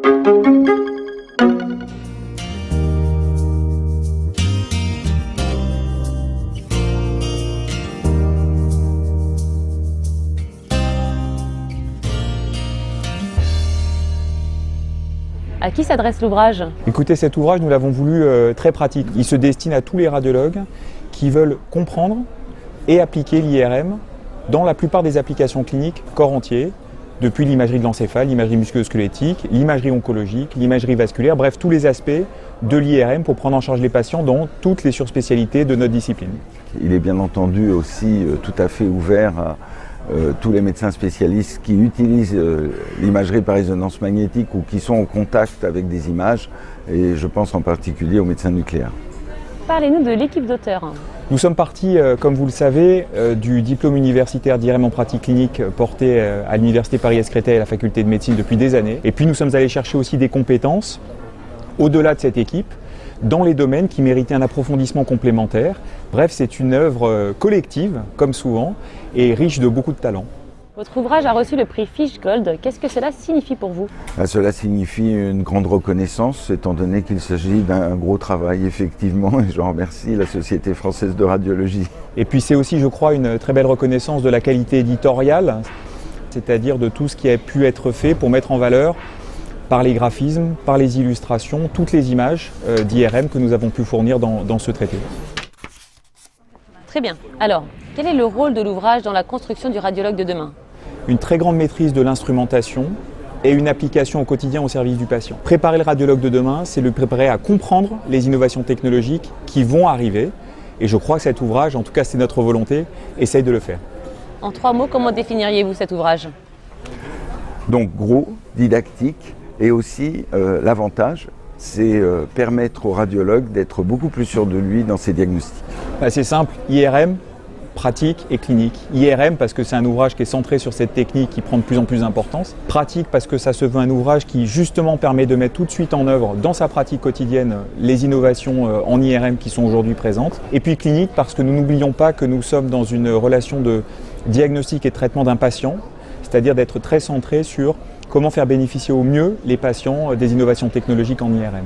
À qui s'adresse l'ouvrage? Écoutez, cet ouvrage, nous l'avons voulu très pratique. Il se destine à tous les radiologues qui veulent comprendre et appliquer l'IRM dans la plupart des applications cliniques corps entier, depuis l'imagerie de l'encéphale, l'imagerie musculo-squelettique, l'imagerie oncologique, l'imagerie vasculaire, bref, tous les aspects de l'IRM pour prendre en charge les patients dans toutes les surspécialités de notre discipline. Il est bien entendu aussi tout à fait ouvert à tous les médecins spécialistes qui utilisent l'imagerie par résonance magnétique ou qui sont en contact avec des images, et je pense en particulier aux médecins nucléaires. Parlez-nous de l'équipe d'auteurs. Nous sommes partis, comme vous le savez, du diplôme universitaire d'IRM en pratique clinique porté à l'Université Paris-Excréteil et à la faculté de médecine depuis des années. Et puis nous sommes allés chercher aussi des compétences au-delà de cette équipe, dans les domaines qui méritaient un approfondissement complémentaire. Bref, c'est une œuvre collective, comme souvent, et riche de beaucoup de talents. Votre ouvrage a reçu le prix Fish Gold. Qu'est-ce que cela signifie pour vous? Cela signifie une grande reconnaissance, étant donné qu'il s'agit d'un gros travail, effectivement, et je remercie la Société française de radiologie. Et puis c'est aussi, je crois, une très belle reconnaissance de la qualité éditoriale, c'est-à-dire de tout ce qui a pu être fait pour mettre en valeur, par les graphismes, par les illustrations, toutes les images d'IRM que nous avons pu fournir dans ce traité. Très bien. Alors, quel est le rôle de l'ouvrage dans la construction du radiologue de demain? Une très grande maîtrise de l'instrumentation et une application au quotidien au service du patient. Préparer le radiologue de demain, c'est le préparer à comprendre les innovations technologiques qui vont arriver. Et je crois que cet ouvrage, en tout cas c'est notre volonté, essaye de le faire. En 3 mots, comment définiriez-vous cet ouvrage? Donc gros, didactique, et aussi l'avantage, c'est permettre au radiologue d'être beaucoup plus sûr de lui dans ses diagnostics. C'est simple, IRM, pratique et clinique. IRM parce que c'est un ouvrage qui est centré sur cette technique qui prend de plus en plus d'importance. Pratique parce que ça se veut un ouvrage qui justement permet de mettre tout de suite en œuvre dans sa pratique quotidienne les innovations en IRM qui sont aujourd'hui présentes. Et puis clinique parce que nous n'oublions pas que nous sommes dans une relation de diagnostic et de traitement d'un patient, c'est-à-dire d'être très centré sur comment faire bénéficier au mieux les patients des innovations technologiques en IRM.